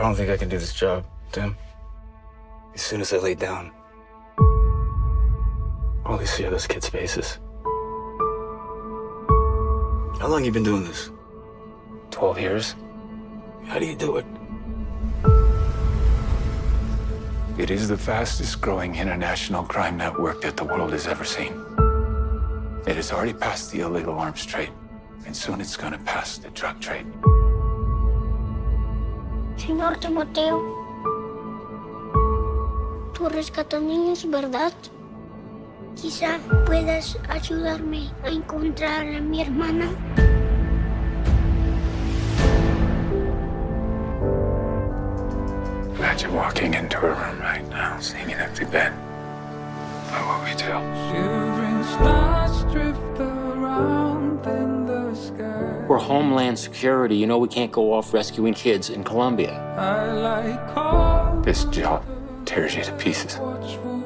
don't think I can do this job, Tim. As soon as I lay down, all they see are those kids' faces. How long you been doing this? 12 years. How do you do it? It is the fastest growing international crime network that the world has ever seen. It has already passed the illegal arms trade, and soon it's going to pass the drug trade. Señor Timoteo, tú rescatas niños, ¿verdad? Quizá puedas ayudarme a encontrar a mi hermana. Imagine walking into a room right now, seeing an empty bed. What will we do? We're Homeland Security. You know we can't go off rescuing kids in Colombia. This job tears you to pieces.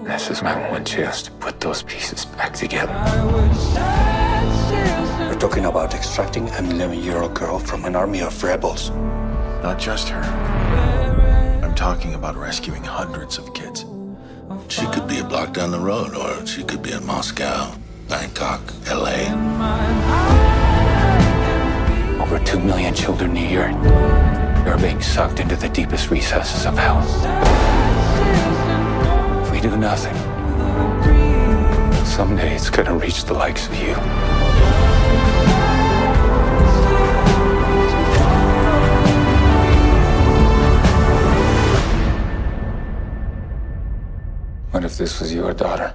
This is my one chance to put those pieces back together. We're talking about extracting an 11-year-old girl from an army of rebels. Not just her. I'm talking about rescuing hundreds of kids. She could be a block down the road, or she could be in Moscow, Bangkok, LA. Over 2 million children a year are being sucked into the deepest recesses of hell. If we do nothing, someday it's gonna reach the likes of you. What if this was your daughter?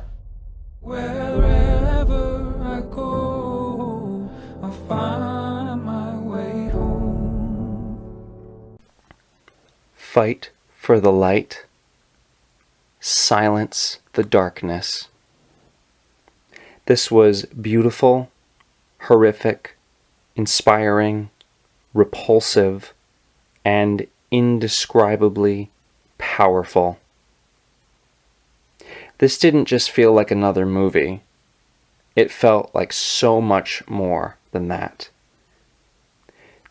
Wherever I go, I find my way home. Fight for the light. Silence the darkness. This was beautiful, horrific, inspiring, repulsive, and indescribably powerful. This didn't just feel like another movie. It felt like so much more than that.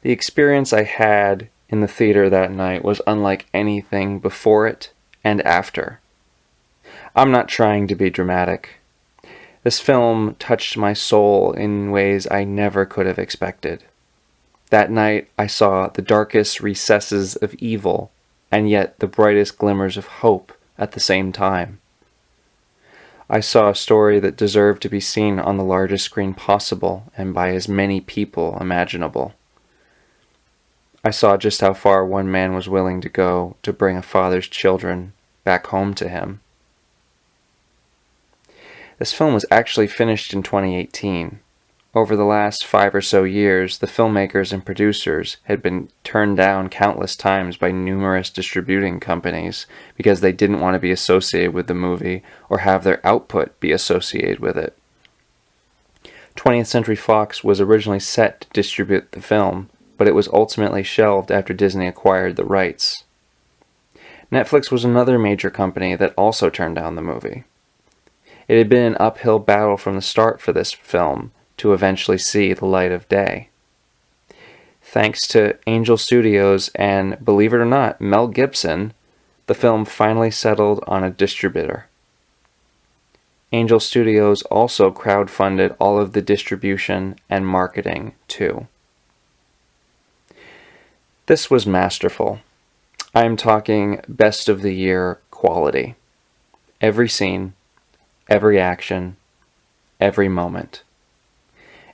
The experience I had in the theater that night was unlike anything before it and after. I'm not trying to be dramatic. This film touched my soul in ways I never could have expected. That night I saw the darkest recesses of evil, and yet the brightest glimmers of hope at the same time. I saw a story that deserved to be seen on the largest screen possible and by as many people imaginable. I saw just how far one man was willing to go to bring a father's children back home to him. This film was actually finished in 2018. Over the last 5 or so years, the filmmakers and producers had been turned down countless times by numerous distributing companies because they didn't want to be associated with the movie or have their output be associated with it. 20th Century Fox was originally set to distribute the film, but it was ultimately shelved after Disney acquired the rights. Netflix was another major company that also turned down the movie. It had been an uphill battle from the start for this film to eventually see the light of day. Thanks to Angel Studios and, believe it or not, Mel Gibson, the film finally settled on a distributor. Angel Studios also crowdfunded all of the distribution and marketing, too. This was masterful. I am talking best of the year quality. Every scene, every action, every moment.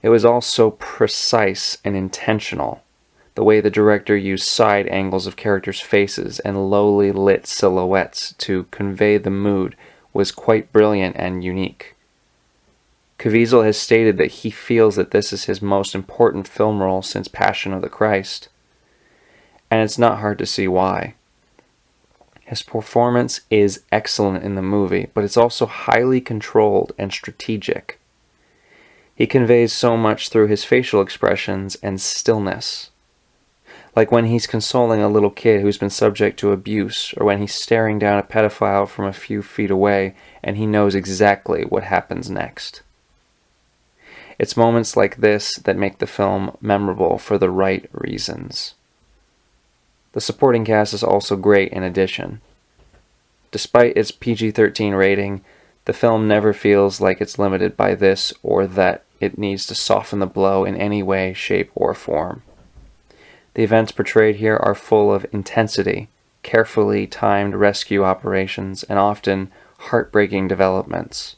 It was all so precise and intentional. The way the director used side angles of characters' faces and lowly lit silhouettes to convey the mood was quite brilliant and unique. Caviezel has stated that he feels that this is his most important film role since Passion of the Christ. And it's not hard to see why. His performance is excellent in the movie, but it's also highly controlled and strategic. He conveys so much through his facial expressions and stillness. Like when he's consoling a little kid who's been subject to abuse, or when he's staring down a pedophile from a few feet away and he knows exactly what happens next. It's moments like this that make the film memorable for the right reasons. The supporting cast is also great in addition. Despite its PG-13 rating, the film never feels like it's limited by this or that it needs to soften the blow in any way, shape, or form. The events portrayed here are full of intensity, carefully timed rescue operations, and often heartbreaking developments.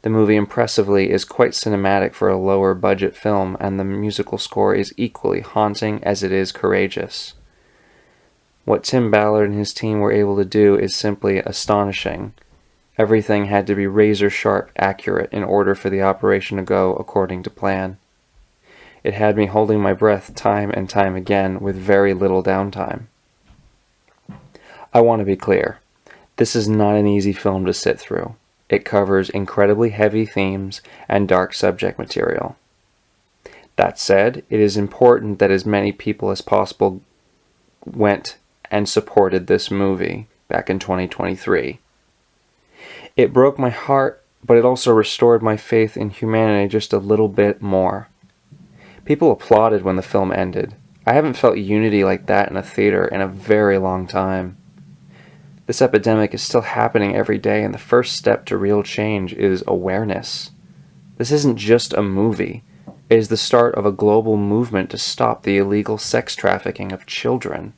The movie impressively is quite cinematic for a lower budget film, and the musical score is equally haunting as it is courageous. What Tim Ballard and his team were able to do is simply astonishing. Everything had to be razor-sharp accurate in order for the operation to go according to plan. It had me holding my breath time and time again with very little downtime. I want to be clear. This is not an easy film to sit through. It covers incredibly heavy themes and dark subject material. That said, it is important that as many people as possible went and supported this movie back in 2023. It broke my heart, but it also restored my faith in humanity just a little bit more. People applauded when the film ended. I haven't felt unity like that in a theater in a very long time. This epidemic is still happening every day, and the first step to real change is awareness. This isn't just a movie. It is the start of a global movement to stop the illegal sex trafficking of children.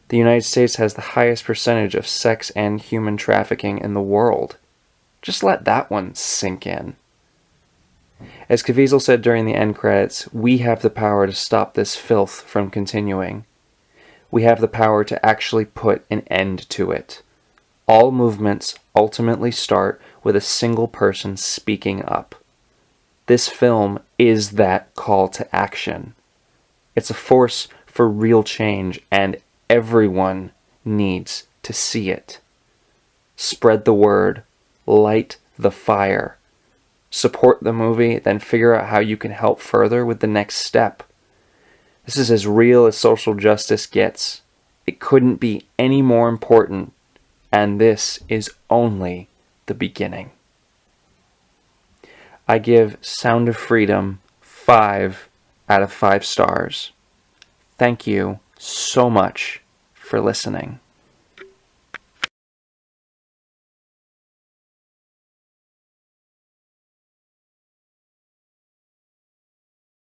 The United States has the highest percentage of sex and human trafficking in the world. Just let that one sink in. As Caviezel said during the end credits, we have the power to stop this filth from continuing. We have the power to actually put an end to it. All movements ultimately start with a single person speaking up. This film is that call to action. It's a force for real change, and everyone needs to see it. Spread the word. Light the fire. Support the movie, then figure out how you can help further with the next step. This is as real as social justice gets. It couldn't be any more important, and this is only the beginning. I give Sound of Freedom 5 out of 5 stars. Thank you so much for listening.